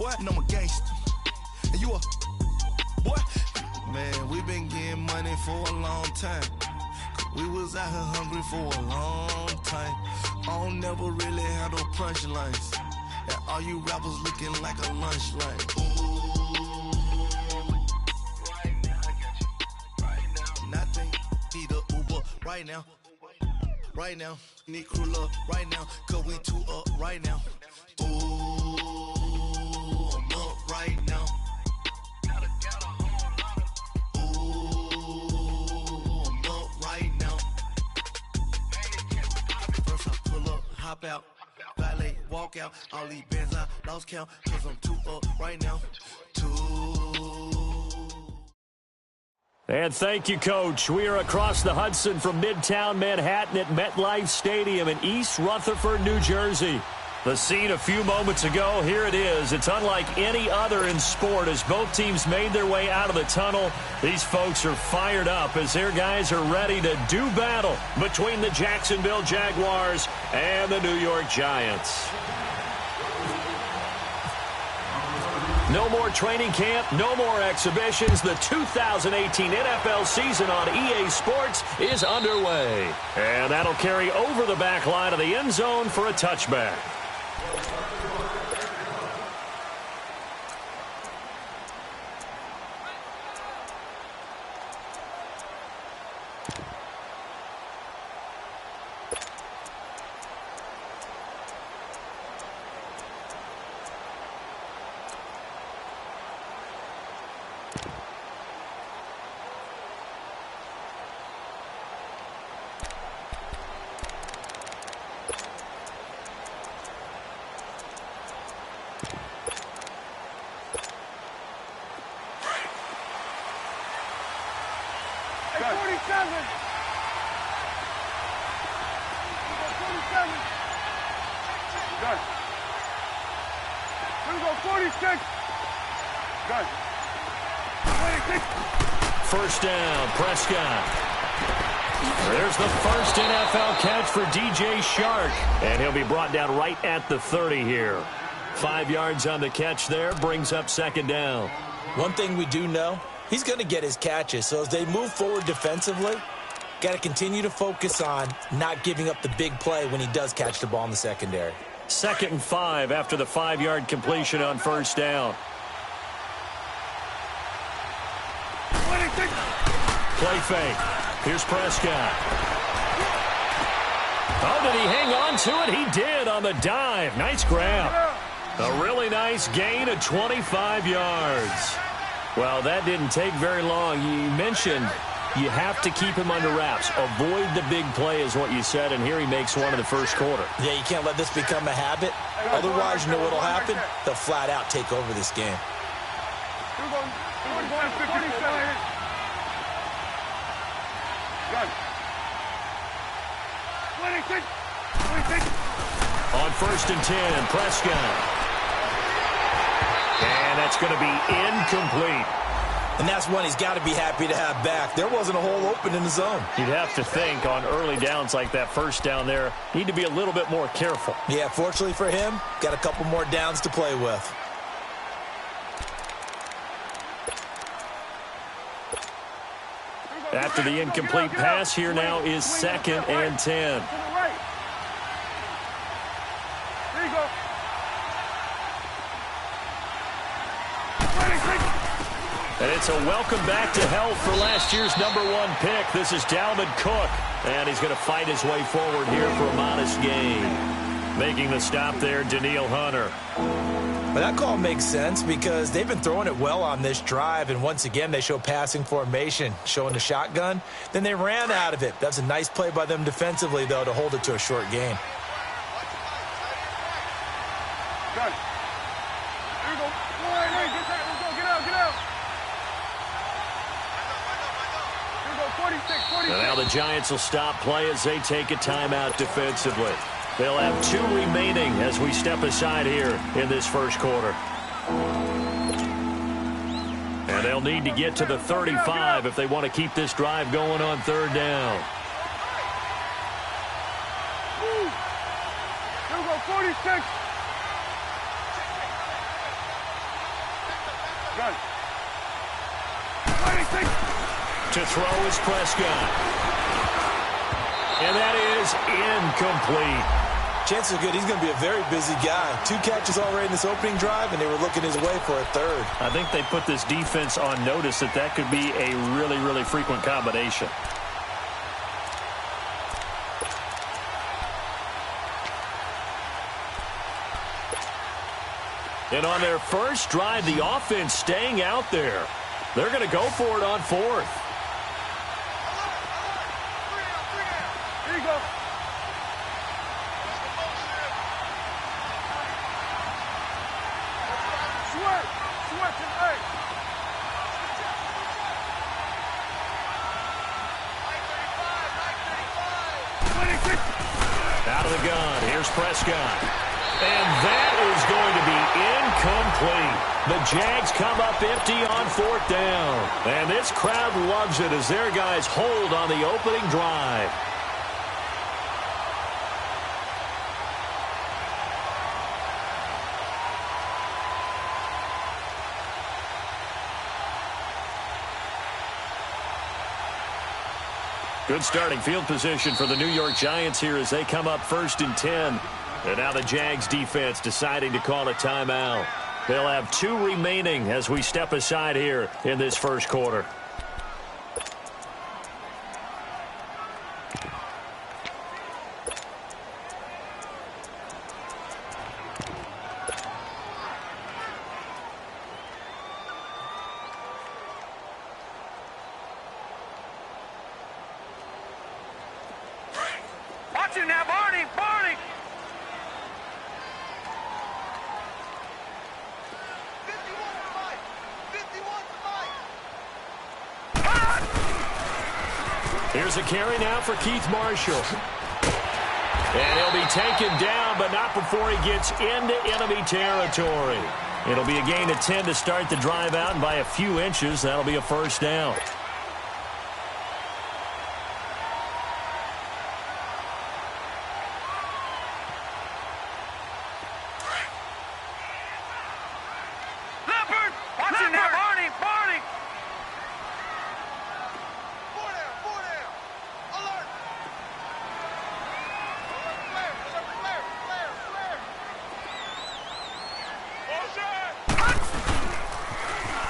boy, and I'm a gangster. And you a boy? Man, we been getting money for a long time. We was out here hungry for a long time. I don't never really have no punchlines. And all you rappers looking like a lunch line. Right now, I got you. Right now. Nothing. Need a Uber right now. Right now. Need crew love right now. Cause we two up right now. Ooh, I'm up right now. Ooh, I'm up right now. First I pull up, hop out. Valet, walk out. All these bands I lost count. Cause I'm two up right now. And thank you, Coach. We are across the Hudson from Midtown Manhattan at MetLife Stadium in East Rutherford, New Jersey. The scene a few moments ago, here it is. It's unlike any other in sport as both teams made their way out of the tunnel. These folks are fired up as their guys are ready to do battle between the Jacksonville Jaguars and the New York Giants. No more training camp, no more exhibitions. The 2018 NFL season on EA Sports is underway. And that'll carry over the back line of the end zone for a touchback. First down, Prescott. There's the first NFL catch for DJ Shark, and he'll be brought down right at the 30 here. 5 yards on the catch there, brings up second down. One thing we do know, he's going to get his catches, so as they move forward defensively, got to continue to focus on not giving up the big play when he does catch the ball in the secondary. 2nd and 5 after the 5-yard completion on first down. Play fake. Here's Prescott. Oh, did he hang on to it? He did on the dive. Nice grab. A really nice gain of 25 yards. Well, that didn't take very long. You mentioned you have to keep him under wraps. Avoid the big play is what you said, and here he makes one in the first quarter. Yeah, you can't let this become a habit. Otherwise, you know what'll happen? They'll flat out take over this game. On 1st and 10, Prescott. And that's going to be incomplete. And that's one he's got to be happy to have back. There wasn't a hole open in the zone. You'd have to think on early downs like that first down there, need to be a little bit more careful. Yeah, fortunately for him, got a couple more downs to play with. After the incomplete pass, here now is 2nd and 10. And it's a welcome back to health for last year's #1 pick. This is Dalvin Cook, and he's going to fight his way forward here for a modest gain. Making the stop there, Danielle Hunter. But that call makes sense because they've been throwing it well on this drive, and once again they show passing formation, showing the shotgun. Then they ran out of it. That's a nice play by them defensively, though, to hold it to a short gain. And now the Giants will stop play as they take a timeout defensively. They'll have 2 remaining as we step aside here in this first quarter. And they'll need to get to the 35 if they want to keep this drive going on 3rd down. Here we go, 46. To throw is Prescott. And that is incomplete. Chances are good he's going to be a very busy guy. 2 catches already in this opening drive, and they were looking his way for a third. I think they put this defense on notice that could be a really, really frequent combination. And on their first drive, the offense staying out there. They're going to go for it on 4th. Here you go. Sweat to the leg. Out of the gun. Here's Prescott. And that is going to be incomplete. The Jags come up empty on 4th down. And this crowd loves it as their guys hold on the opening drive. Good starting field position for the New York Giants here as they come up 1st and 10. And now the Jags defense deciding to call a timeout. They'll have 2 remaining as we step aside here in this first quarter. Watch him now, Barney! Barney! 51 Here's a carry now for Keith Marshall. And he'll be taken down, but not before he gets into enemy territory. It'll be a gain of 10 to start the drive out, and by a few inches, that'll be a first down.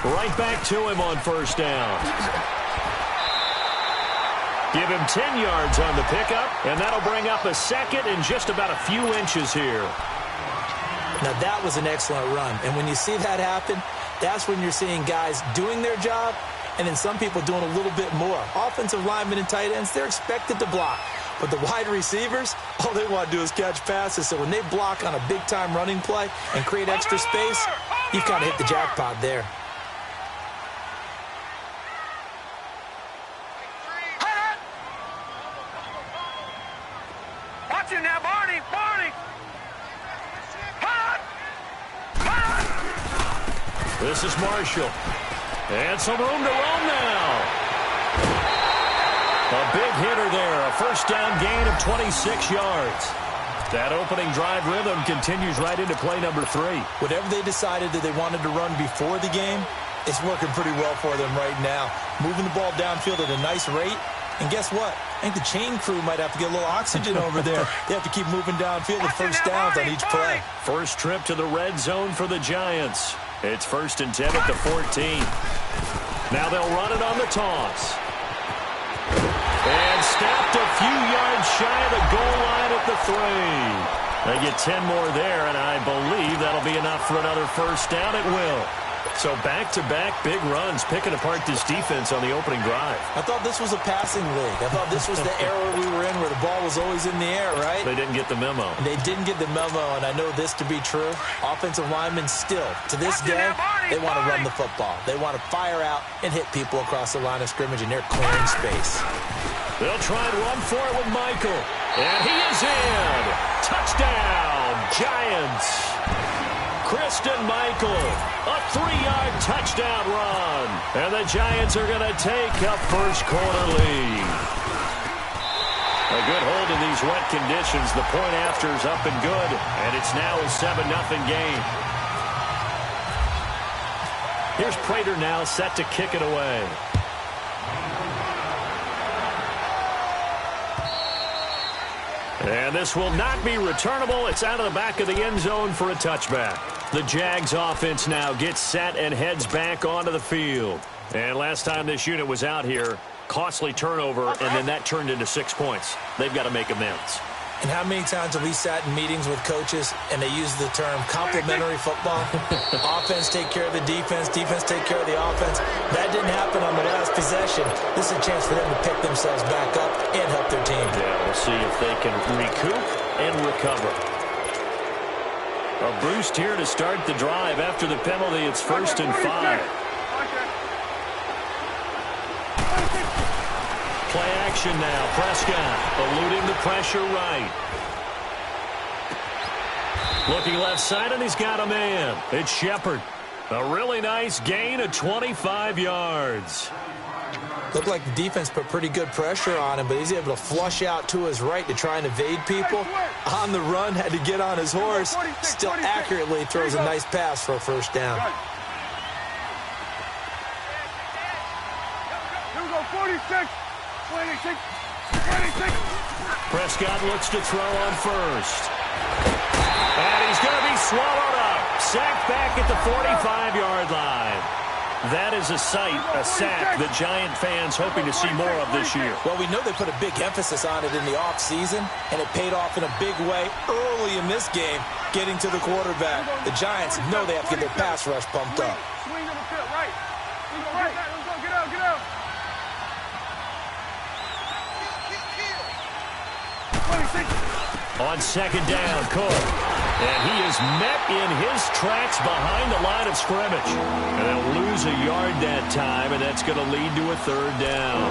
Right back to him on first down. Give him 10 yards on the pickup, and that'll bring up a second in just about a few inches here. Now, that was an excellent run. And when you see that happen, that's when you're seeing guys doing their job and then some people doing a little bit more. Offensive linemen and tight ends, they're expected to block. But the wide receivers, all they want to do is catch passes. So when they block on a big-time running play and create extra space, you've kind of hit the jackpot there. Now, Barney! This is Marshall. And some room to roam now. A big hitter there. A first down gain of 26 yards. That opening drive rhythm continues right into play number 3. Whatever they decided that they wanted to run before the game, it's working pretty well for them right now. Moving the ball downfield at a nice rate. And guess what? I think the chain crew might have to get a little oxygen over there. They have to keep moving downfield with first downs on each play. First trip to the red zone for the Giants. It's 1st and 10 at the 14. Now they'll run it on the toss. And snapped a few yards shy of the goal line at the 3. They get 10 more there, and I believe that'll be enough for another first down. It will. So back-to-back big runs, picking apart this defense on the opening drive. I thought this was a passing league. I thought this was the era we were in where the ball was always in the air, right? They didn't get the memo. They didn't get the memo, and I know this to be true. Offensive linemen still, to this day, they want to run the football. They want to fire out and hit people across the line of scrimmage, and they're clearing space. They'll try and run for it with Michael. And he is in. Touchdown, Giants. Christian Michael, a 3-yard touchdown run. And the Giants are going to take a first quarter lead. A good hold in these wet conditions. The point after is up and good. And it's now a 7-0 game. Here's Prater now set to kick it away. And this will not be returnable. It's out of the back of the end zone for a touchback. The Jags offense now gets set and heads back onto the field. And last time this unit was out here, costly turnover, and then that turned into 6 points. They've got to make amends. And how many times have we sat in meetings with coaches and they use the term complementary football? Offense take care of the defense, defense take care of the offense. That didn't happen on the last possession. This is a chance for them to pick themselves back up and help their team. Yeah, we'll see if they can recoup and recover. A boost here to start the drive. After the penalty, it's 1st and 5. Play action now. Prescott eluding the pressure right. Looking left side, and he's got a man. It's Shepard. A really nice gain of 25 yards. Looked like the defense put pretty good pressure on him, but he's able to flush out to his right to try and evade people. On the run, had to get on his horse. Still accurately throws a nice pass for a first down. Here we go, 46. 26. Prescott looks to throw on first. And he's going to be swallowed up. Sacked back at the 45-yard line. That is a sight, a sack that Giant fans hoping to see more of this year. Well, we know they put a big emphasis on it in the offseason, and it paid off in a big way early in this game, getting to the quarterback. The Giants know they have to get their pass rush pumped up. Swing on the field, right. Swing on right. Let's go, get out, get out. 26. On second down, Cook. And he is met in his tracks behind the line of scrimmage. And they'll lose a yard that time, and that's going to lead to a 3rd down.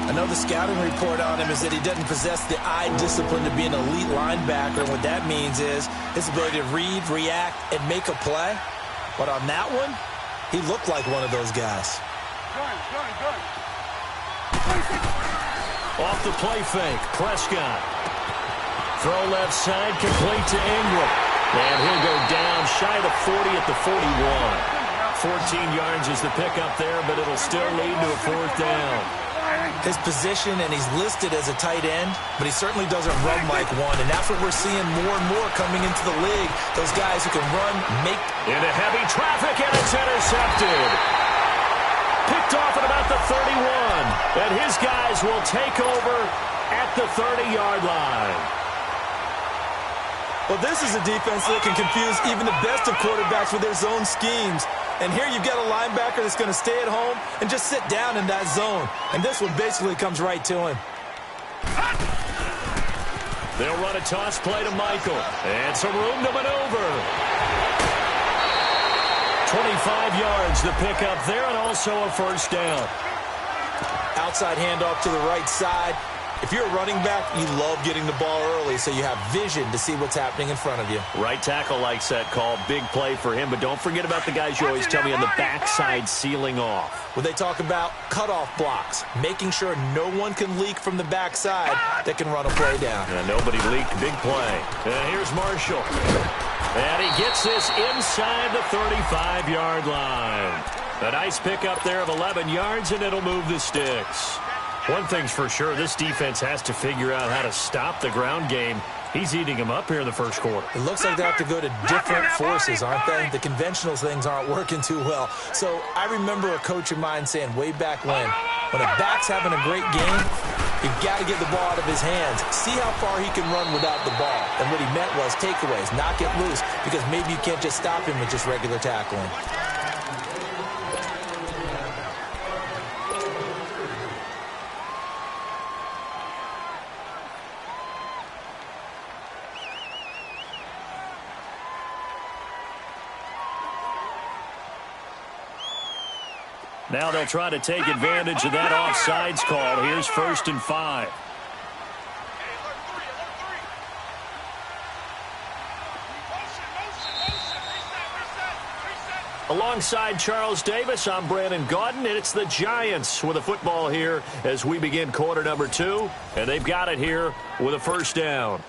I know the scouting report on him is that he doesn't possess the eye discipline to be an elite linebacker. And what that means is his ability to read, react, and make a play. But on that one, he looked like one of those guys. Good. Off the play fake, Prescott. Throw left side, complete to Ingram. And he'll go down shy of 40 at the 41. 14 yards is the pickup there, but it'll still lead to a 4th down. His position, and he's listed as a tight end, but he certainly doesn't run like one, and that's what we're seeing more and more coming into the league. Those guys who can run, make... Into heavy traffic, and it's intercepted. Picked off at about the 31, and his guys will take over at the 30-yard line. Well, this is a defense that can confuse even the best of quarterbacks with their zone schemes. And here you've got a linebacker that's going to stay at home and just sit down in that zone. And this one basically comes right to him. They'll run a toss play to Michael. And some room to maneuver. 25 yards the pickup there, and also a 1st down. Outside handoff to the right side. If you're a running back, you love getting the ball early so you have vision to see what's happening in front of you. Right tackle likes that call. Big play for him, but don't forget about the guys you always tell me on the backside sealing off. When they talk about cutoff blocks, making sure no one can leak from the backside that can run a play down. Nobody leaked. Big play. Here's Marshall. And he gets this inside the 35-yard line. A nice pickup there of 11 yards, and it'll move the sticks. One thing's for sure, this defense has to figure out how to stop the ground game. He's eating them up here in the first quarter. It looks like they have to go to different forces, aren't they? The conventional things aren't working too well. So I remember a coach of mine saying way back when a back's having a great game, you've got to get the ball out of his hands. See how far he can run without the ball. And what he meant was takeaways, not get loose, because maybe you can't just stop him with just regular tackling. Now they'll try to take advantage of that offsides call. Here's 1st and 5. Alongside Charles Davis, I'm Brandon Gaudin, and it's the Giants with a football here as we begin quarter number 2. And they've got it here with a 1st down.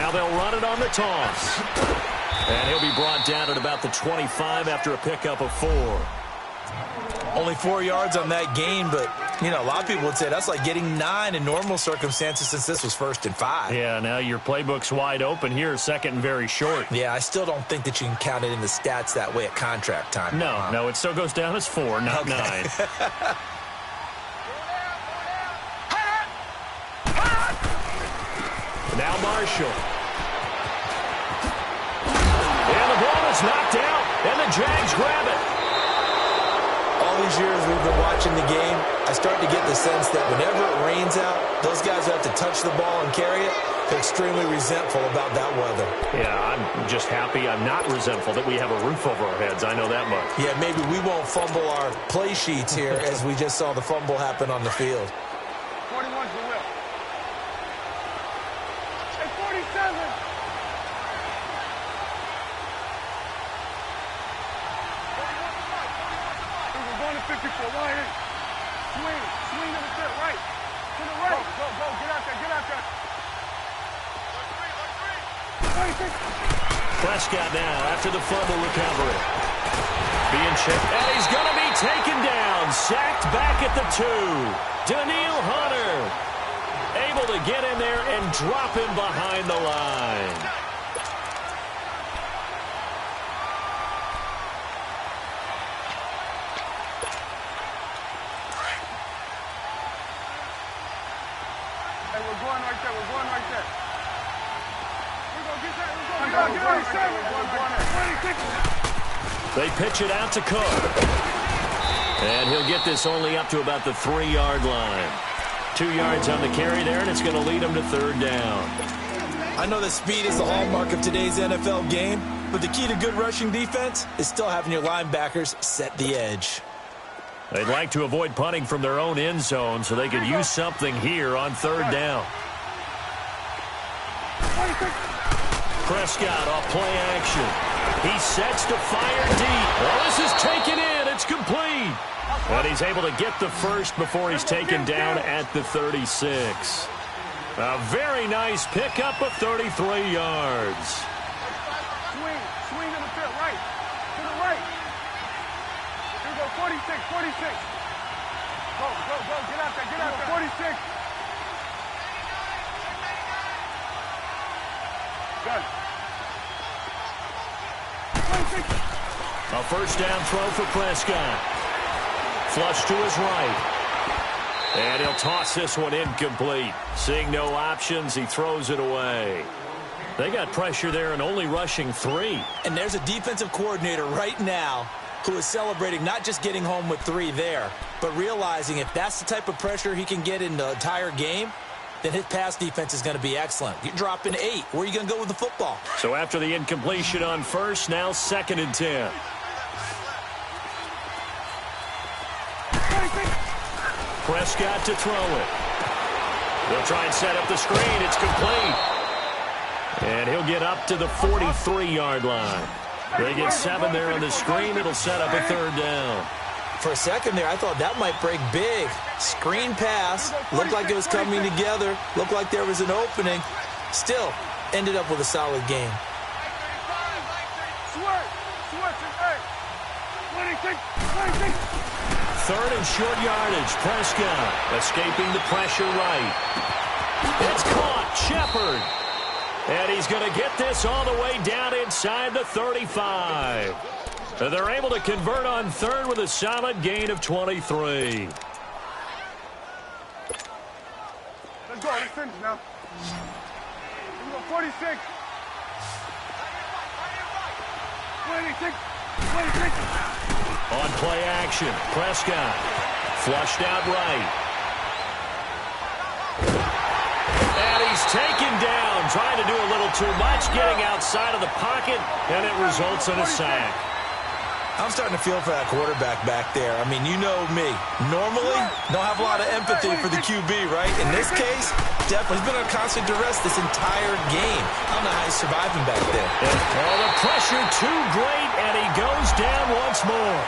Now they'll run it on the toss. And he'll be brought down at about the 25 after a pickup of 4. Only 4 yards on that gain, but, you know, a lot of people would say that's like getting 9 in normal circumstances since this was 1st and 5. Yeah, now your playbook's wide open here, 2nd and very short. Yeah, I still don't think that you can count it in the stats that way at contract time. No, it still goes down as 4, not 9. Now Marshall. And the ball is knocked out, and the Jags grab it. All these years we've been watching the game, I start to get the sense that whenever it rains out, those guys who have to touch the ball and carry it, they're extremely resentful about that weather. Yeah, I'm just happy I'm not resentful that we have a roof over our heads. I know that much. Yeah, maybe we won't fumble our play sheets here as we just saw the fumble happen on the field. 41's the whip. Hey, 47! We're going to 54. Line in. Swing to the fit, right. To the right. Go. Get out there. 26. Prescott now after the fumble recovery. Being checked, and he's going to be taken down. Sacked back at the 2. Danielle Hunter able to get in there and drop him behind the line. Hey, we're going right there. We're going to get that. We're going to get 27. They pitch it out to Cook. And he'll get this only up to about the 3-yard line. 2 yards on the carry there, and it's going to lead him to 3rd down. I know that speed is the hallmark of today's NFL game, but the key to good rushing defense is still having your linebackers set the edge. They'd like to avoid punting from their own end zone so they could use something here on 3rd down. Prescott off play action. He sets to fire deep. Oh, this is taken in. It's complete. And he's able to get the first before he's taken down at the 36. A very nice pickup of 33 yards. Swing to the field, right. To the right. Here we go, 46. Go. Get out there. 46. Good. 26. A first down throw for Prescott. Flush to his right. And he'll toss this one incomplete. Seeing no options, he throws it away. They got pressure there and only rushing 3. And there's a defensive coordinator right now who is celebrating not just getting home with 3 there, but realizing if that's the type of pressure he can get in the entire game, then his pass defense is going to be excellent. You're dropping 8. Where are you going to go with the football? So after the incompletion on first, now 2nd and 10. Prescott to throw it. They'll try and set up the screen. It's complete. And he'll get up to the 43-yard line. They get 7 there on the screen. It'll set up a 3rd down. For a second there, I thought that might break big. Screen pass. Looked like it was coming together. Looked like there was an opening. Still, ended up with a solid game. 3rd and short yardage. Prescott escaping the pressure right. It's caught. Shepard. And he's going to get this all the way down inside the 35. They're able to convert on 3rd with a solid gain of 23. Let's go. Let's finish now. Here we go. 46. 26. On play action, Prescott flushed out right. And he's taken down, trying to do a little too much, getting outside of the pocket, and it results in a sack. I'm starting to feel for that quarterback back there. I mean, you know me. Normally, don't have a lot of empathy for the QB, right? In this case, definitely. He's been under constant duress this entire game. I don't know how he's surviving back there. Oh, the pressure too great, and he goes down once more.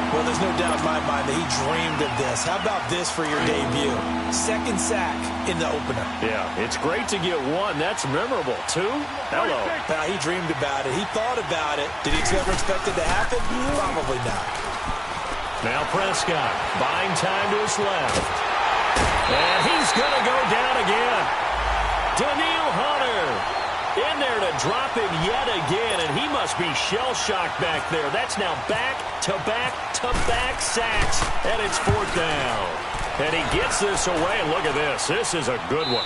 Well, there's no doubt in my mind that he dreamed of this. How about this for your debut? Second sack in the opener. Yeah, it's great to get one. That's memorable. Two? Hello. Now, he dreamed about it. He thought about it. Did he ever expect it to happen? Probably not. Now Prescott, buying time to his left. And he's going to go down again. Danielle Hunter in there to drop it yet again, and he must be shell-shocked back there. That's now back-to-back-to-back sacks, and it's fourth down. And he gets this away, and look at this. This is a good one.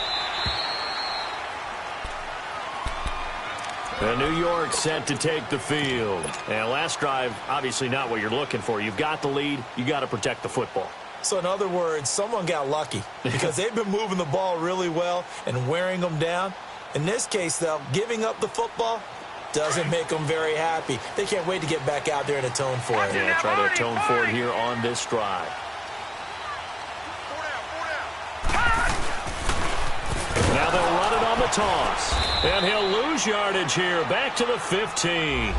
And New York set to take the field. And last drive, obviously not what you're looking for. You've got the lead. You got to protect the football. So in other words, someone got lucky because they've been moving the ball really well and wearing them down. In this case, though, giving up the football doesn't make them very happy. They can't wait to get back out there and atone for it. Yeah, try to atone for it here on this drive. Now they'll run it on the toss. And he'll lose yardage here, back to the 15.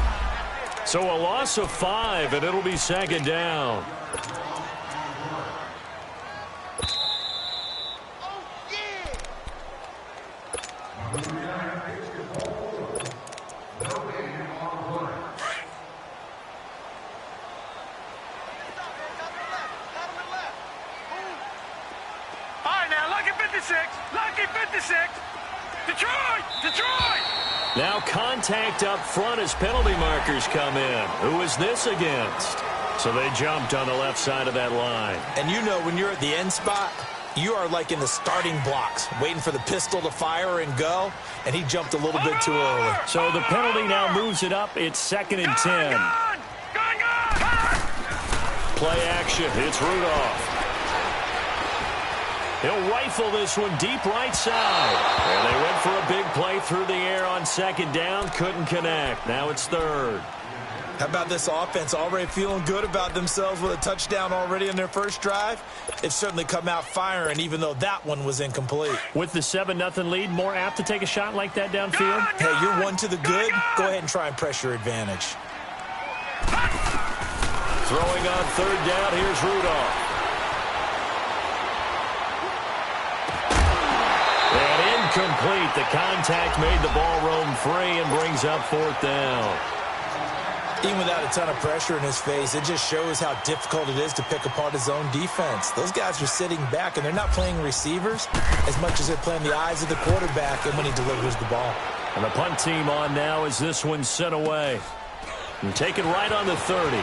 So a loss of 5, and it'll be second down. Now contact up front as penalty markers come in. Who is this against? So they jumped on the left side of that line. And you know when you're at the end spot, you are like in the starting blocks, waiting for the pistol to fire and go, and he jumped a little bit too early. So the penalty now moves it up. It's 2nd and 10. Play action. It's Rudolph. He'll rifle this one deep right side. And they went for a big play through the air on 2nd down. Couldn't connect. Now it's 3rd. How about this offense already feeling good about themselves with a touchdown already in their first drive? They've certainly come out firing, even though that one was incomplete. With the 7-0 lead, more apt to take a shot like that downfield? Hey, you're one to the good. Go ahead and try and press your advantage. Throwing on 3rd down, here's Rudolph. And incomplete. The contact made the ball roam free and brings up 4th down. Even without a ton of pressure in his face, it just shows how difficult it is to pick apart his own defense. Those guys are sitting back, and they're not playing receivers as much as they're playing the eyes of the quarterback and when he delivers the ball. And the punt team on now as this one's sent away. And taken right on the 30.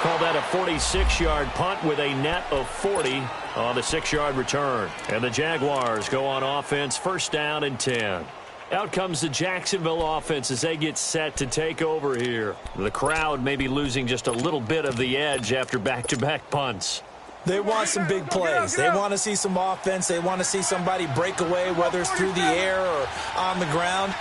Call that a 46-yard punt with a net of 40 on the 6-yard return. And the Jaguars go on offense, 1st down and 10. Out comes the Jacksonville offense as they get set to take over here. The crowd may be losing just a little bit of the edge after back-to-back punts. They want some big plays. They want to see some offense. They want to see somebody break away, whether it's through the air or on the ground.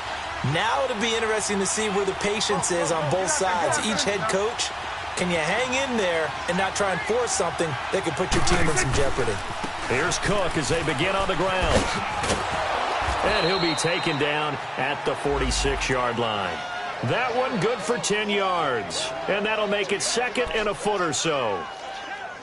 Now it'll be interesting to see where the patience is on both sides. Each head coach, can you hang in there and not try and force something that could put your team in some jeopardy? Here's Cook as they begin on the ground. And he'll be taken down at the 46-yard line. That one good for 10 yards. And that'll make it 2nd and a foot or so.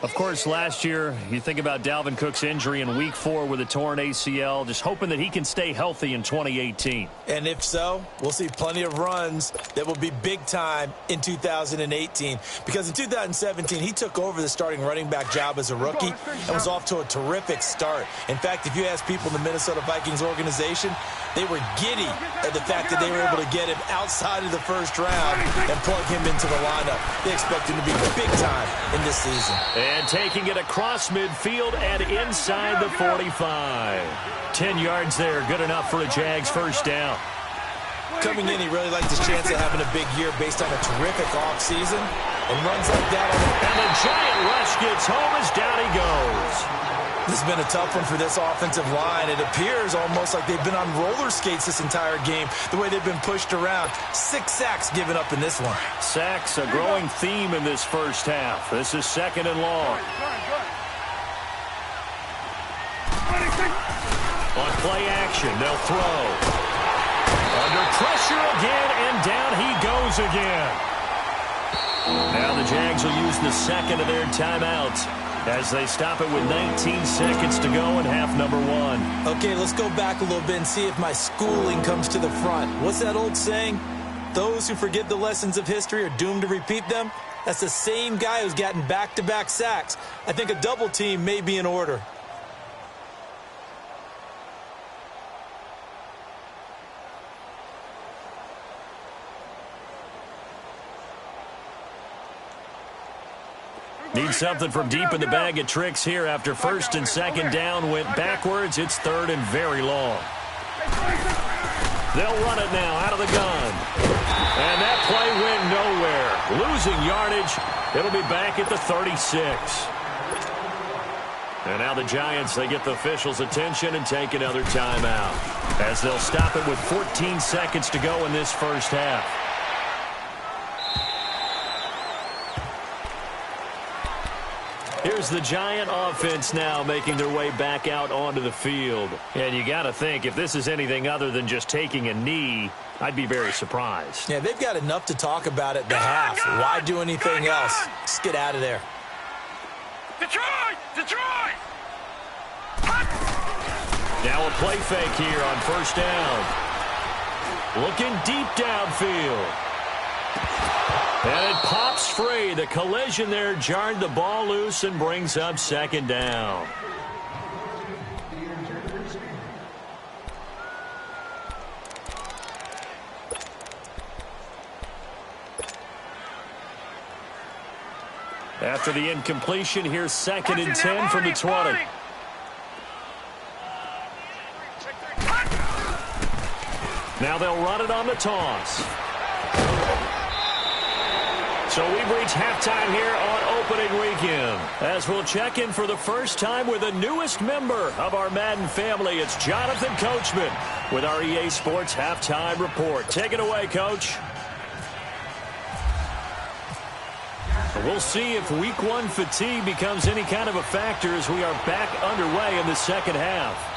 Of course, last year, you think about Dalvin Cook's injury in Week 4 with a torn ACL, just hoping that he can stay healthy in 2018. And if so, we'll see plenty of runs that will be big time in 2018. Because in 2017, he took over the starting running back job as a rookie and was off to a terrific start. In fact, if you ask people in the Minnesota Vikings organization, they were giddy at the fact that they were able to get him outside of the first round and plug him into the lineup. They expect him to be big time in this season. And taking it across midfield and inside the 45. 10 yards there, good enough for a Jags 1st down. Coming in, he really liked his chance of having a big year based on a terrific offseason. And runs like that. And the giant rush gets home as down he goes. This has been a tough one for this offensive line. It appears almost like they've been on roller skates this entire game, the way they've been pushed around. 6 sacks given up in this one. Sacks, a growing theme in this first half. This is 2nd and long. On play action, they'll throw. Under pressure again, and down he goes goes again. Now the Jags will use the second of their timeouts as they stop it with 19 seconds to go in half number one. Okay, let's go back a little bit and see if my schooling comes to the front. What's that old saying? Those who forget the lessons of history are doomed to repeat them. That's the same guy who's gotten back-to-back sacks. I think a double team may be in order. Need something from deep in the bag of tricks here after first and second down went backwards. It's third and very long. They'll run it now out of the gun. And that play went nowhere. Losing yardage. It'll be back at the 36. And now the Giants, they get the officials' attention and take another timeout as they'll stop it with 14 seconds to go in this first half. Here's the Giant offense now making their way back out onto the field. And you got to think, if this is anything other than just taking a knee, I'd be very surprised. Yeah, they've got enough to talk about at the half. Why do anything else? Just get out of there. Detroit! Detroit! Now a play fake here on first down. Looking deep downfield. And it pops free. The collision there jarred the ball loose and brings up second down. After the incompletion, here's second and 10 from the 20. Now they'll run it on the toss. So we've reached halftime here on opening weekend. As we'll check in for the first time with the newest member of our Madden family, it's Jonathan Coachman with our EA Sports Halftime Report. Take it away, Coach. We'll see if week one fatigue becomes any kind of a factor as we are back underway in the second half.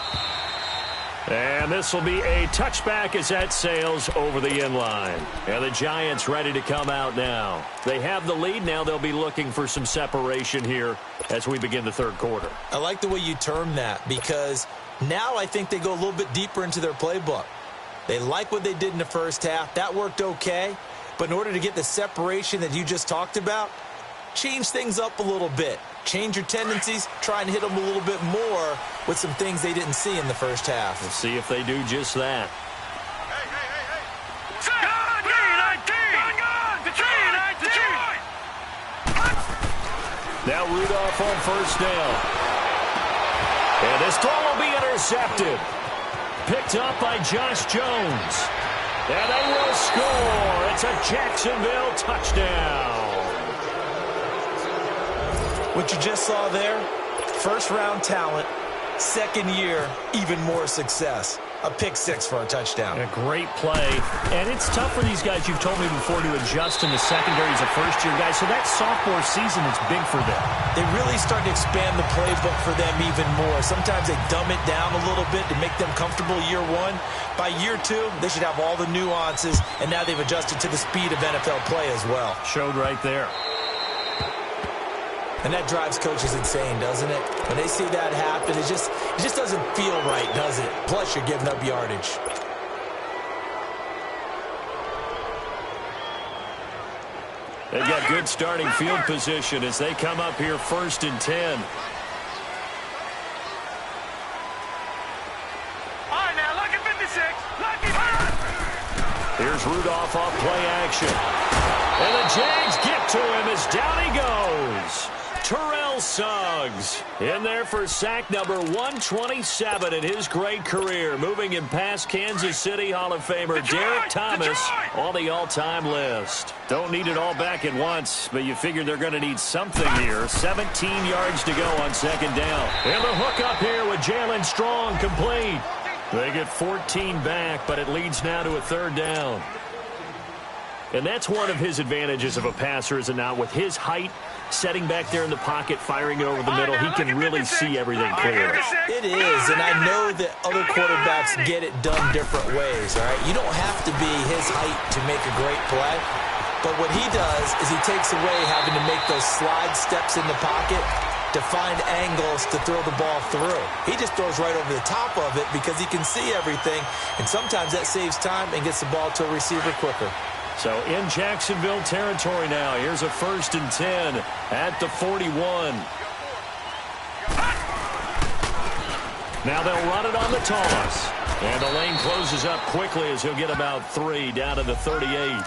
And this will be a touchback as that sails over the inline. And the Giants ready to come out now. They have the lead. Now they'll be looking for some separation here as we begin the third quarter. I like the way you term that because now I think they go a little bit deeper into their playbook. They like what they did in the first half. That worked okay. But in order to get the separation that you just talked about, change things up a little bit. Change your tendencies, try and hit them a little bit more with some things they didn't see in the first half. We'll see if they do just that. Now Rudolph on first down. And this throw will be intercepted. Picked up by Josh Jones. And they will score. It's a Jacksonville touchdown. What you just saw there, first-round talent, second year, even more success. A pick six for a touchdown. A great play. And it's tough for these guys, you've told me before, to adjust in the secondary as a first-year guy. So that sophomore season is big for them. They really start to expand the playbook for them even more. Sometimes they dumb it down a little bit to make them comfortable year one. By year two, they should have all the nuances, and now they've adjusted to the speed of NFL play as well. Showed right there. And that drives coaches insane, doesn't it? When they see that happen, it just doesn't feel right, does it? Plus, you're giving up yardage. They've got good starting field position as they come up here first and 10. All right, now, look at 56. Look at Here's Rudolph off play action. And the Jags get to him as down he goes. Terrell Suggs in there for sack number 127 in his great career, moving him past Kansas City Hall of Famer Derek Thomas on the all-time list. Don't need it all back at once, but you figure they're going to need something here. 17 yards to go on second down. And the hook up here with Jalen Strong complete. They get 14 back, but it leads now to a third down. And that's one of his advantages of a passer, is it not? With his height, setting back there in the pocket, firing it over the middle, he can really see everything clearly. It is, and I know that other quarterbacks get it done different ways, all right? You don't have to be his height to make a great play, but what he does is he takes away having to make those slide steps in the pocket to find angles to throw the ball through. He just throws right over the top of it because he can see everything, and sometimes that saves time and gets the ball to a receiver quicker. So in Jacksonville territory now. Here's a 1st and 10 at the 41. Now they'll run it on the toss. And the lane closes up quickly as he'll get about 3 down to the 38.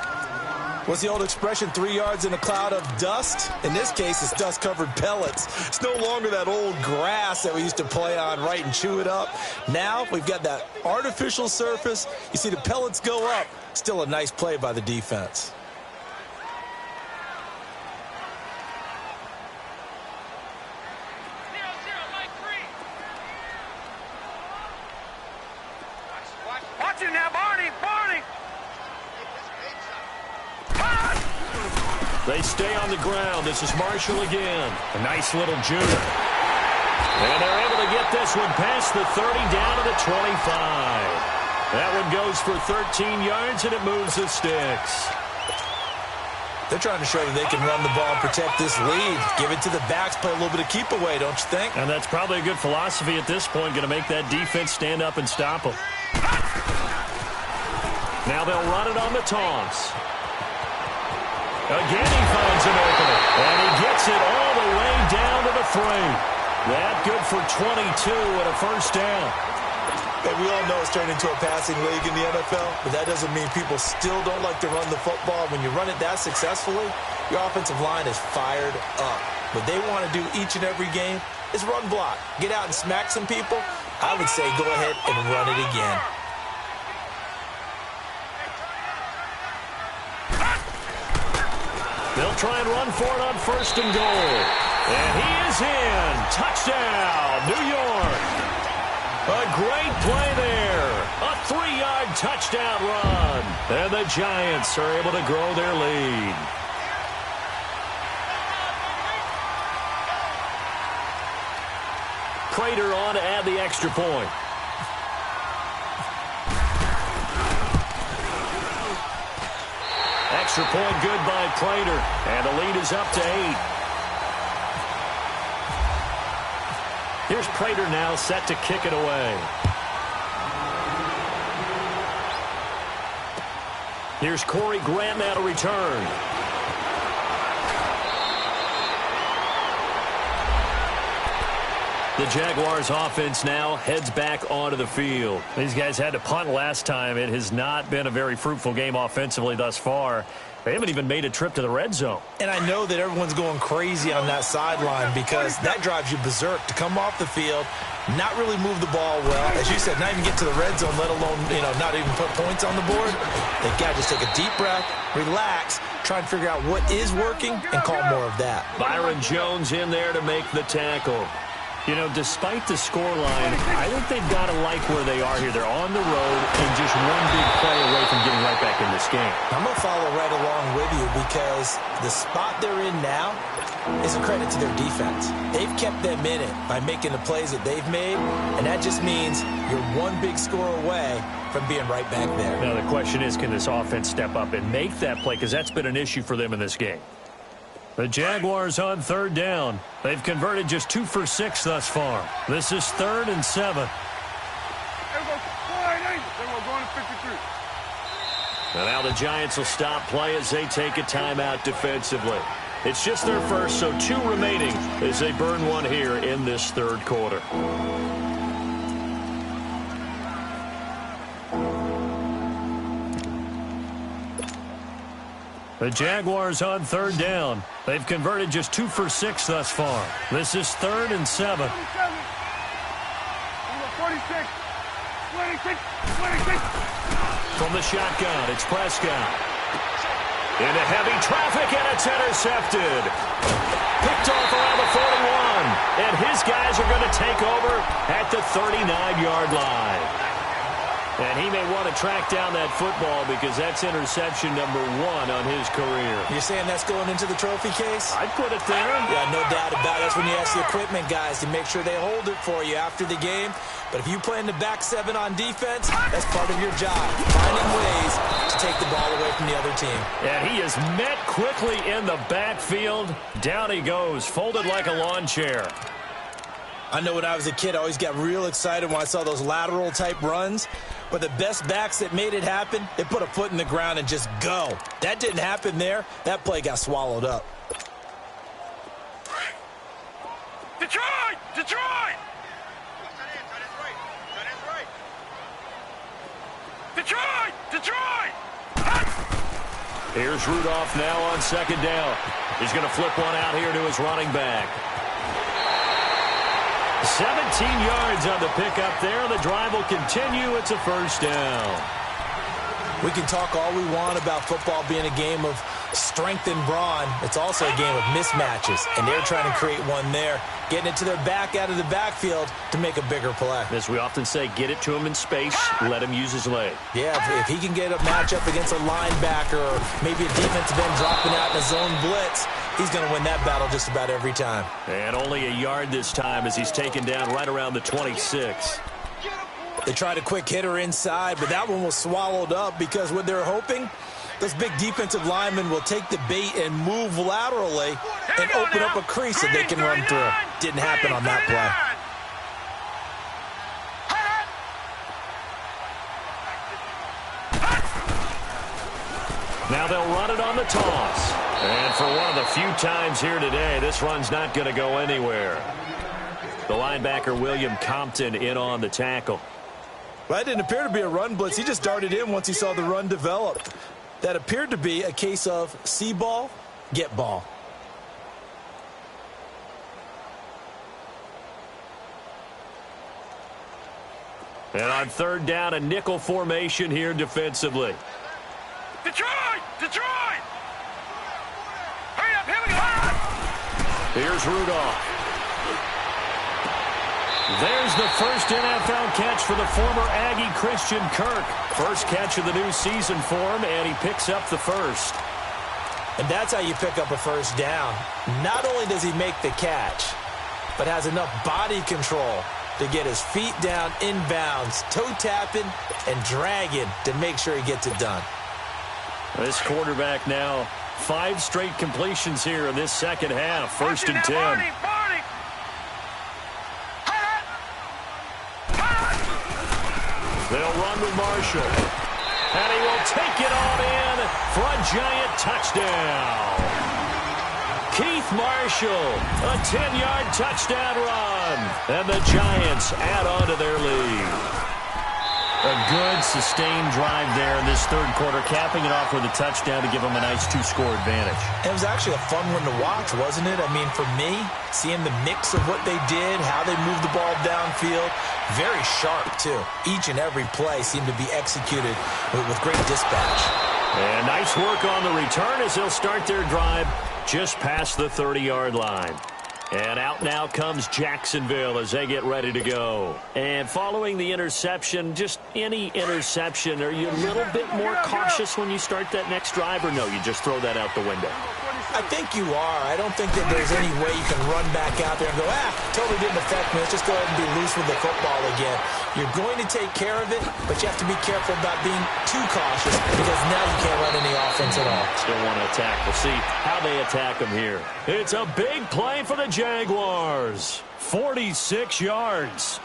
What's the old expression, 3 yards in a cloud of dust? In this case, it's dust-covered pellets. It's no longer that old grass that we used to play on, right, and chew it up. Now we've got that artificial surface. You see the pellets go up. Still a nice play by the defense. Watch it now, Barney! They stay on the ground. This is Marshall again. A nice little juke. And they're able to get this one past the 30 down to the 25. That one goes for 13 yards, and it moves the sticks. They're trying to show that they can run the ball and protect this lead. Give it to the backs, play a little bit of keep away, don't you think? And that's probably a good philosophy at this point, going to make that defense stand up and stop them. Now they'll run it on the toss. Again, he finds an opening, and he gets it all the way down to the 3. That good for 22 and a 1st down. And we all know it's turned into a passing league in the NFL, but that doesn't mean people still don't like to run the football. When you run it that successfully, your offensive line is fired up. What they want to do each and every game is run block. Get out and smack some people. I would say go ahead and run it again. They'll try and run for it on 1st and goal. And he is in. Touchdown, New York. A great play there. A 3-yard touchdown run. And the Giants are able to grow their lead. Prater on to add the extra point. Extra point good by Prater. And the lead is up to 8. Here's Prater now set to kick it away. Here's Corey Grant now to return. The Jaguars offense now heads back onto the field. These guys had to punt last time. It has not been a very fruitful game offensively thus far. They haven't even made a trip to the red zone. And I know that everyone's going crazy on that sideline because that drives you berserk to come off the field, not really move the ball well. As you said, not even get to the red zone, let alone, not even put points on the board. They've got to just take a deep breath, relax, try and figure out what is working, and call more of that. Byron Jones in there to make the tackle. Despite the scoreline, I think they've got to like where they are here. They're on the road and just one big play away from getting right back in this game. I'm going to follow right along with you because the spot they're in now is a credit to their defense. They've kept them in it by making the plays that they've made, and that just means you're one big score away from being right back there. Now, the question is, can this offense step up and make that play? Because that's been an issue for them in this game. The Jaguars on 3rd down. They've converted just 2 for 6 thus far. This is 3rd and 7. And now the Giants will stop play as they take a timeout defensively. It's just their first, so 2 remaining as they burn one here in this 3rd quarter. The Jaguars on 3rd down. They've converted just 2 for 6 thus far. This is 3rd and 7. 46. 26. From the shotgun, it's Prescott. Into heavy traffic, and it's intercepted. Picked off around the 41. And his guys are going to take over at the 39-yard line. And he may want to track down that football because that's interception number 1 on his career. You're saying that's going into the trophy case? I'd put it there. Yeah, no doubt about it. That's when you ask the equipment guys to make sure they hold it for you after the game. But if you play in the back 7 on defense, that's part of your job, finding ways to take the ball away from the other team. And he is met quickly in the backfield. Down he goes, folded like a lawn chair. I know when I was a kid, I always got real excited when I saw those lateral-type runs. But the best backs that made it happen, they put a foot in the ground and just go. That didn't happen there. That play got swallowed up. Detroit! Detroit! Detroit! Detroit! Here's Rudolph now on second down. He's going to flip one out here to his running back. 17 yards on the pickup there. The drive will continue. It's a first down. We can talk all we want about football being a game of strength and brawn. It's also a game of mismatches, and they're trying to create one there, getting it to their back out of the backfield to make a bigger play. As we often say, get it to him in space, let him use his leg. Yeah, if he can get a matchup against a linebacker or maybe a defensive end dropping out in a zone blitz, he's going to win that battle just about every time. And only a yard this time as he's taken down right around the 26. They tried a quick hitter inside, but that one was swallowed up because what they're hoping, those big defensive linemen will take the bait and move laterally and open up a crease that they can run through. Didn't happen on that play. Now they'll run it on the toss. And for one of the few times here today, this run's not going to go anywhere. The linebacker, William Compton, in on the tackle. Well, that didn't appear to be a run blitz. He just darted in once he saw the run develop. That appeared to be a case of see ball, get ball. And on third down, a nickel formation here defensively. Detroit! Detroit! Hurry up, here we go! Here's Rudolph. There's the first NFL catch for the former Aggie Christian Kirk. First catch of the new season for him, and he picks up the first. And that's how you pick up a first down. Not only does he make the catch, but has enough body control to get his feet down inbounds, toe tapping and dragging to make sure he gets it done. This quarterback now 5 straight completions here in this second half. First and 10. They'll run with Marshall. And he will take it on in for a giant touchdown. Keith Marshall, a 10-yard touchdown run. And the Giants add on to their lead. A good, sustained drive there in this third quarter, capping it off with a touchdown to give them a nice 2-score advantage. It was actually a fun one to watch, wasn't it? I mean, for me, seeing the mix of what they did, how they moved the ball downfield, very sharp, too. Each and every play seemed to be executed with great dispatch. And nice work on the return as they'll start their drive just past the 30-yard line. And out now comes Jacksonville as they get ready to go. And following the interception, just any interception, are you a little bit more cautious when you start that next drive, or no, you just throw that out the window? I think you are. I don't think that there's any way you can run back out there and go, totally didn't affect me. Let's just go ahead and be loose with the football again. You're going to take care of it, but you have to be careful about being too cautious because now you can't run any offense at all. Still want to attack. We'll see how they attack them here. It's a big play for the Jaguars. 46 yards.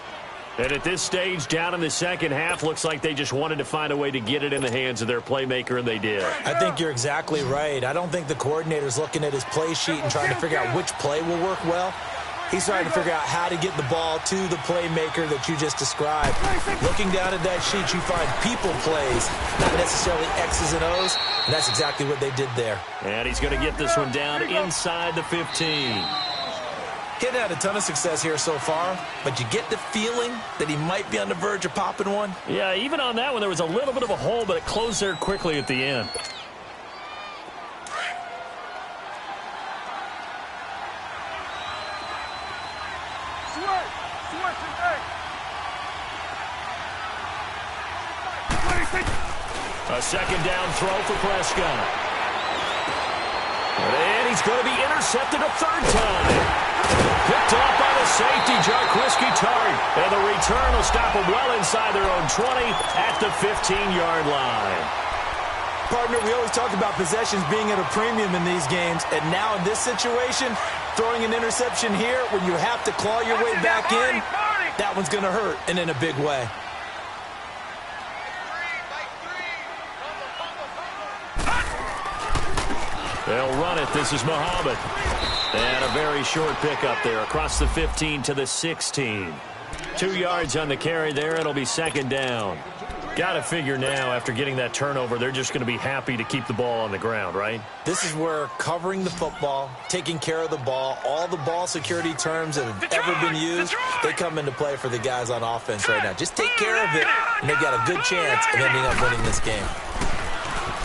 And at this stage, down in the second half, looks like they just wanted to find a way to get it in the hands of their playmaker, and they did. I think you're exactly right. I don't think the coordinator's looking at his play sheet and trying to figure out which play will work well. He's trying to figure out how to get the ball to the playmaker that you just described. Looking down at that sheet, you find people plays, not necessarily X's and O's, and that's exactly what they did there. And he's going to get this one down inside the 15. He hadn't had a ton of success here so far, but you get the feeling that he might be on the verge of popping one. Yeah, even on that one, there was a little bit of a hole, but it closed there quickly at the end. A second down throw for Prescott. And he's going to be intercepted a third time. Picked off by the safety, Jarquiski Tartt. And the return will stop them well inside their own 20 at the 15-yard line. Partner, we always talk about possessions being at a premium in these games. And now in this situation, throwing an interception here when you have to claw your way back in, that one's going to hurt, and in a big way. They'll run it. This is Muhammad. And a very short pickup there across the 15 to the 16. 2 yards on the carry there. It'll be second down. Got to figure now, after getting that turnover, they're just going to be happy to keep the ball on the ground, right? This is where covering the football, taking care of the ball, all the ball security terms that have ever been used, they come into play for the guys on offense right now. Just take care of it, and they've got a good chance of ending up winning this game.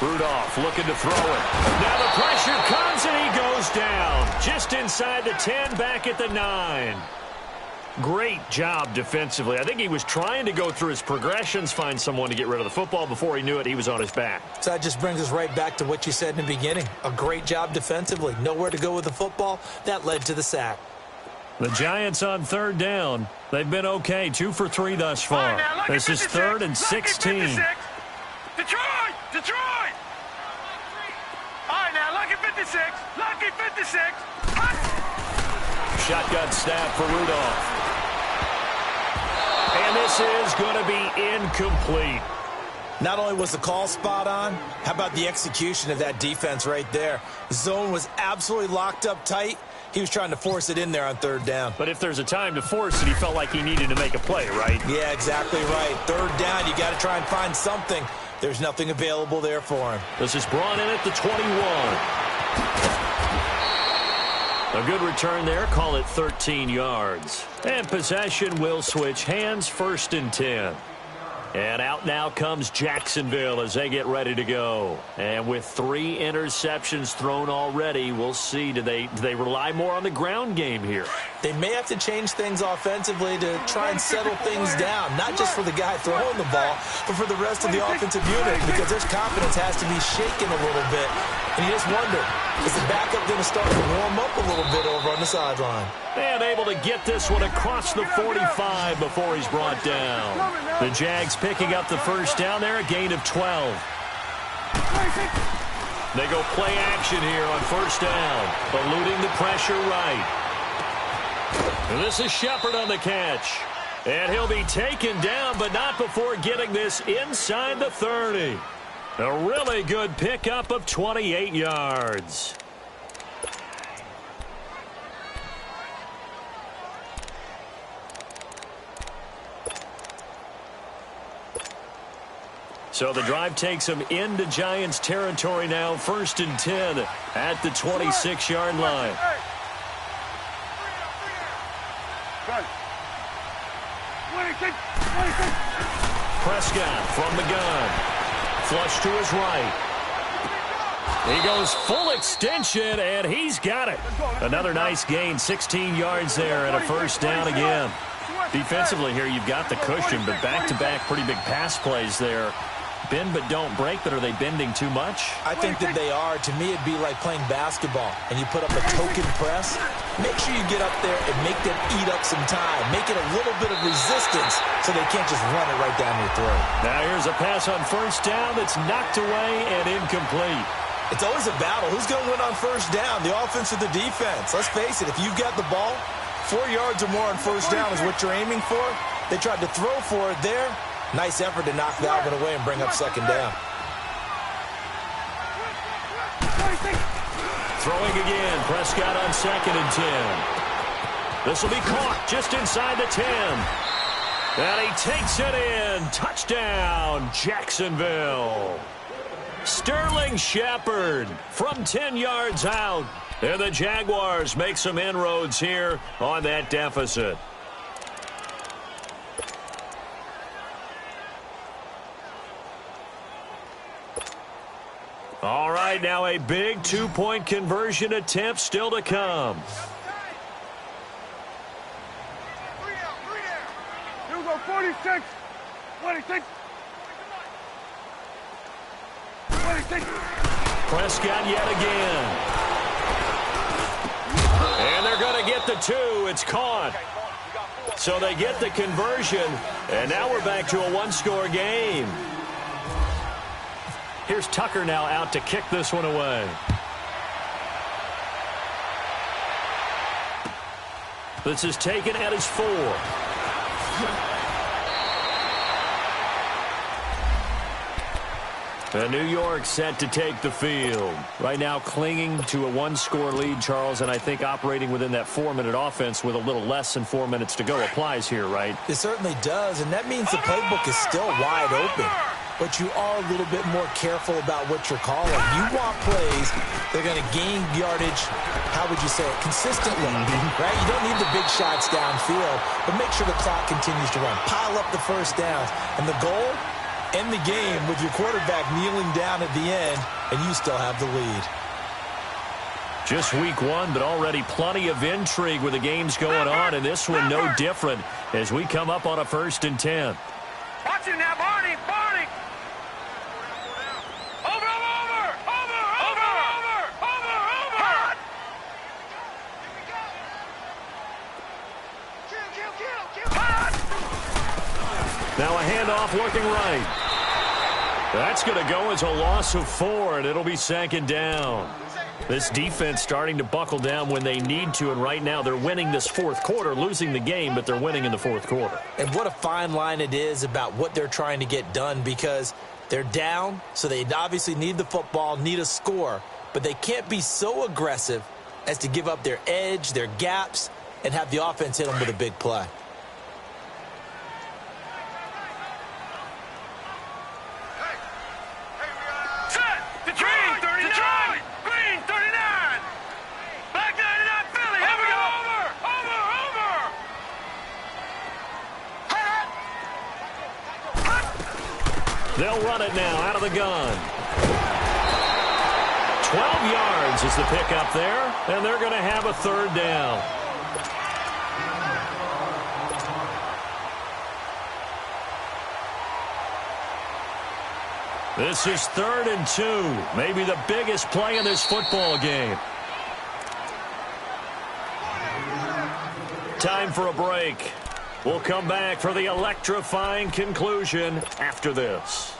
Rudolph looking to throw it. Now the pressure comes, and he goes down. Just inside the 10, back at the 9. Great job defensively. I think he was trying to go through his progressions, find someone to get rid of the football. Before he knew it, he was on his back. So that just brings us right back to what you said in the beginning. A great job defensively. Nowhere to go with the football. That led to the sack. The Giants on third down. They've been okay. 2 for 3 thus far. This is 3rd and 16. Detroit! Detroit! All right, now, lucky 56. Lucky 56. Shotgun snap for Rudolph. And this is going to be incomplete. Not only was the call spot on, how about the execution of that defense right there? The zone was absolutely locked up tight. He was trying to force it in there on third down. But if there's a time to force it, he felt like he needed to make a play, right? Yeah, exactly right. Third down, you got to try and find something. There's nothing available there for him. This is brought in at the 21. A good return there. Call it 13 yards. And possession will switch hands, 1st and 10. And out now comes Jacksonville as they get ready to go. And with 3 interceptions thrown already, we'll see. Do they rely more on the ground game here? They may have to change things offensively to try and settle things down, not just for the guy throwing the ball, but for the rest of the offensive unit, because their confidence has to be shaken a little bit. And you just wonder, is the backup going to start to warm up a little bit over on the sideline? And able to get this one across the 45 before he's brought down. The Jags picking up the first down there, a gain of 12. They go play action here on first down, eluding the pressure right. And this is Shepard on the catch. And he'll be taken down, but not before getting this inside the 30. A really good pickup of 28 yards. So the drive takes them into Giants territory now. 1st and 10 at the 26-yard line. Prescott from the gun. Flush to his right. He goes full extension, and he's got it. Another nice gain, 16 yards there, and a first down again. Defensively here, you've got the cushion, but back-to-back pretty big pass plays there. Bend but don't break, but are they bending too much? I think that they are. To me, it'd be like playing basketball, and you put up a token press. Make sure you get up there and make them eat up some time. Make it a little bit of resistance so they can't just run it right down your throat. Now here's a pass on first down that's knocked away and incomplete. It's always a battle. Who's going to win on first down, the offense or the defense? Let's face it, if you've got the ball, 4 yards or more on first down is what you're aiming for. They tried to throw for it there. Nice effort to knock that one away and bring up second down. Throwing again, Prescott on 2nd and 10. This will be caught just inside the 10. And he takes it in. Touchdown, Jacksonville. Sterling Shepard from 10 yards out. And the Jaguars make some inroads here on that deficit. All right, now a big 2-point conversion attempt still to come. Here we go, 46. 26. Prescott yet again. And they're going to get the 2. It's caught. So they get the conversion, and now we're back to a one-score game. Here's Tucker now out to kick this one away. This is taken at his 4. And New York set to take the field. Right now clinging to a one-score lead, Charles, and I think operating within that 4-minute offense with a little less than 4 minutes to go applies here, right? It certainly does, and that means the playbook is still wide open. But you are a little bit more careful about what you're calling. You want plays that are going to gain yardage, how would you say it, consistently, right? You don't need the big shots downfield, but make sure the clock continues to run. Pile up the first downs. And the goal, end the game with your quarterback kneeling down at the end, and you still have the lead. Just week 1, but already plenty of intrigue with the games going on, and this one no different as we come up on a 1st and 10. Watch it now, Barney! Barney! Over! Now a handoff looking right. That's going to go as a loss of 4, and it'll be 2nd down. This defense starting to buckle down when they need to, and right now they're winning this 4th quarter, losing the game, but they're winning in the 4th quarter. And what a fine line it is about what they're trying to get done, because they're down, so they obviously need the football, need a score, but they can't be so aggressive as to give up their edge, their gaps, and have the offense hit them with a big play. They'll run it now out of the gun. 12 yards is the pickup there, and they're going to have a 3rd down. This is 3rd and 2, maybe the biggest play in this football game. Time for a break. We'll come back for the electrifying conclusion after this.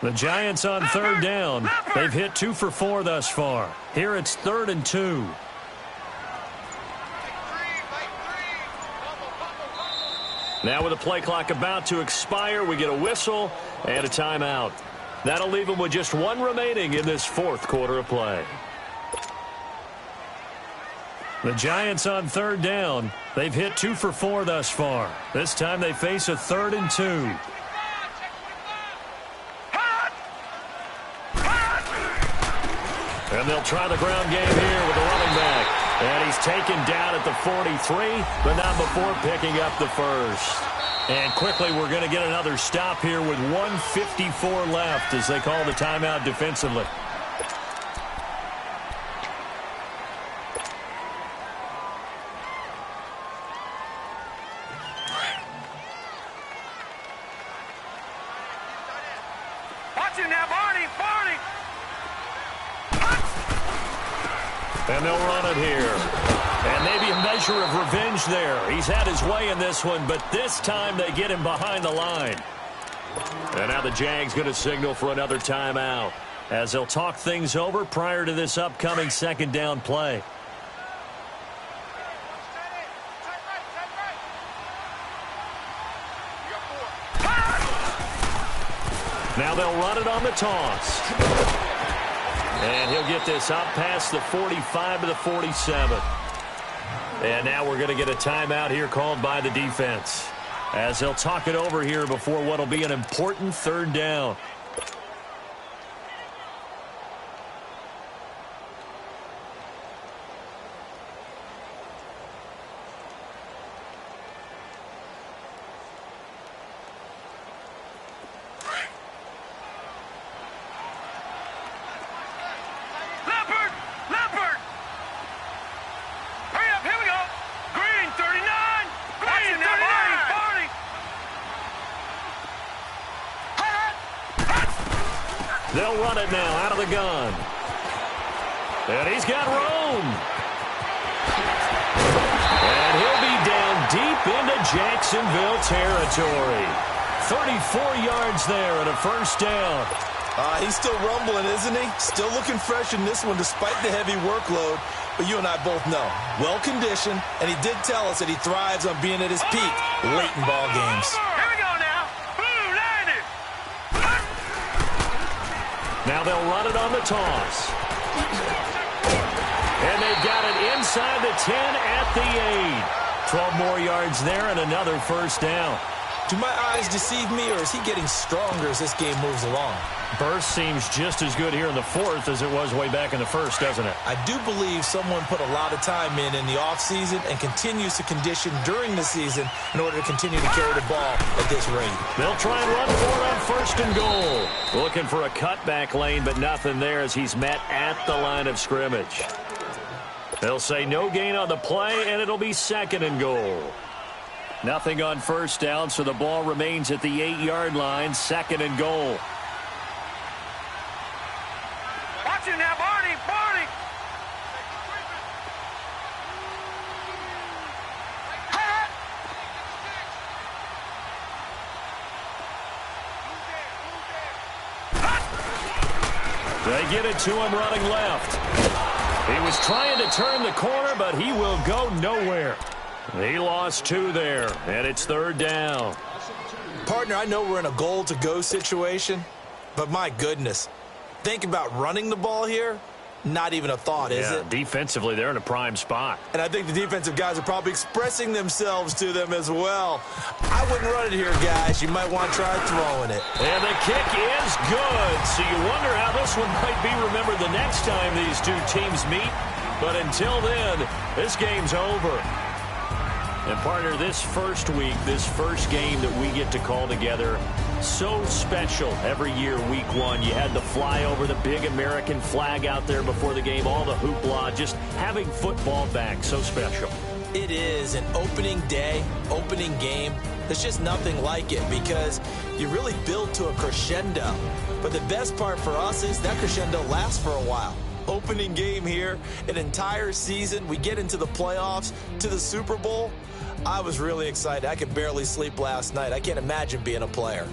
The Giants on 3rd down. They've hit 2 for 4 thus far. Here it's 3rd and 2. Now with the play clock about to expire, we get a whistle and a timeout. That'll leave them with just 1 remaining in this 4th quarter of play. The Giants on 3rd down. They've hit 2 for 4 thus far. This time they face a 3rd and 2. And they'll try the ground game here with the running back. And he's taken down at the 43, but not before picking up the 1st. And quickly we're going to get another stop here with 1:54 left as they call the timeout defensively. Watch him now, Barney! Barney! And they'll run it here. And maybe a measure of revenge there. He's had his way in this one, but this time they get him behind the line. And now the Jags going to signal for another timeout as they'll talk things over prior to this upcoming 2nd down play. Now they'll run it on the toss. And he'll get this up past the 45 to the 47. And now we're going to get a timeout here called by the defense as they'll talk it over here before what will be an important 3rd down. They'll run it now out of the gun. And he's got room. And he'll be down deep into Jacksonville territory. 34 yards there and a first down. He's still rumbling, isn't he? Still looking fresh in this one despite the heavy workload. But you and I both know, well-conditioned, and he did tell us that he thrives on being at his peak late in ball games. Here we go now. Boom, landed. Now they'll run it on the toss. And they've got it inside the 10 at the 8. 12 more yards there and another first down. Do my eyes deceive me, or is he getting stronger as this game moves along? Burst seems just as good here in the fourth as it was way back in the first, doesn't it? I do believe someone put a lot of time in the offseason and continues to condition during the season in order to continue to carry the ball at this rate. They'll try and run for it on first and goal. Looking for a cutback lane, but nothing there as he's met at the line of scrimmage. They'll say no gain on the play, and it'll be second and goal. Nothing on first down, so the ball remains at the 8-yard line, second and goal. Watch it now, Barney. Barney. They get it to him running left. He was trying to turn the corner, but he will go nowhere. He lost 2 there, and it's third down. Partner, I know we're in a goal-to-go situation, but my goodness, think about running the ball here. Not even a thought, is it? Defensively, they're in a prime spot. And I think the defensive guys are probably expressing themselves to them as well. I wouldn't run it here, guys. You might want to try throwing it. And the kick is good, so you wonder how this one might be remembered the next time these two teams meet. But until then, this game's over. And, partner, this first week, this first game that we get to call together, so special every year, week 1. You had the flyover, the big American flag out there before the game, all the hoopla, just having football back, so special. It is an opening day, opening game. There's just nothing like it because you really build to a crescendo. But the best part for us is that crescendo lasts for a while. Opening game here, an entire season. We get into the playoffs, to the Super Bowl. I was really excited. I could barely sleep last night. I can't imagine being a player.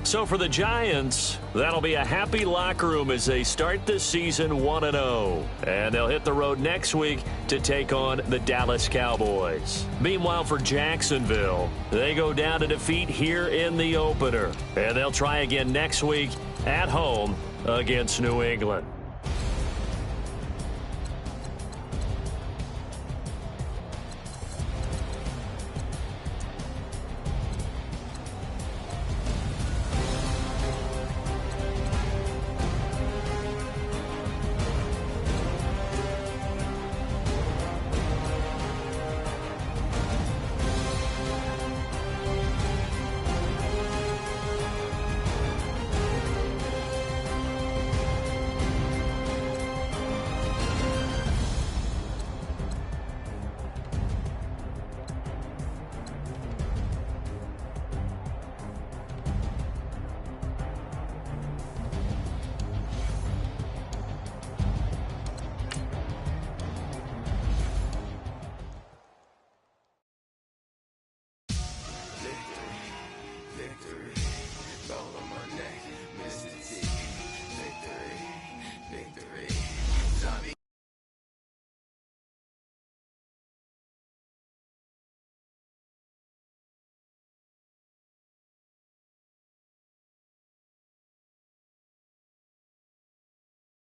So for the Giants, that'll be a happy locker room as they start this season 1-0. And they'll hit the road next week to take on the Dallas Cowboys. Meanwhile, for Jacksonville, they go down to defeat here in the opener. And they'll try again next week at home against New England.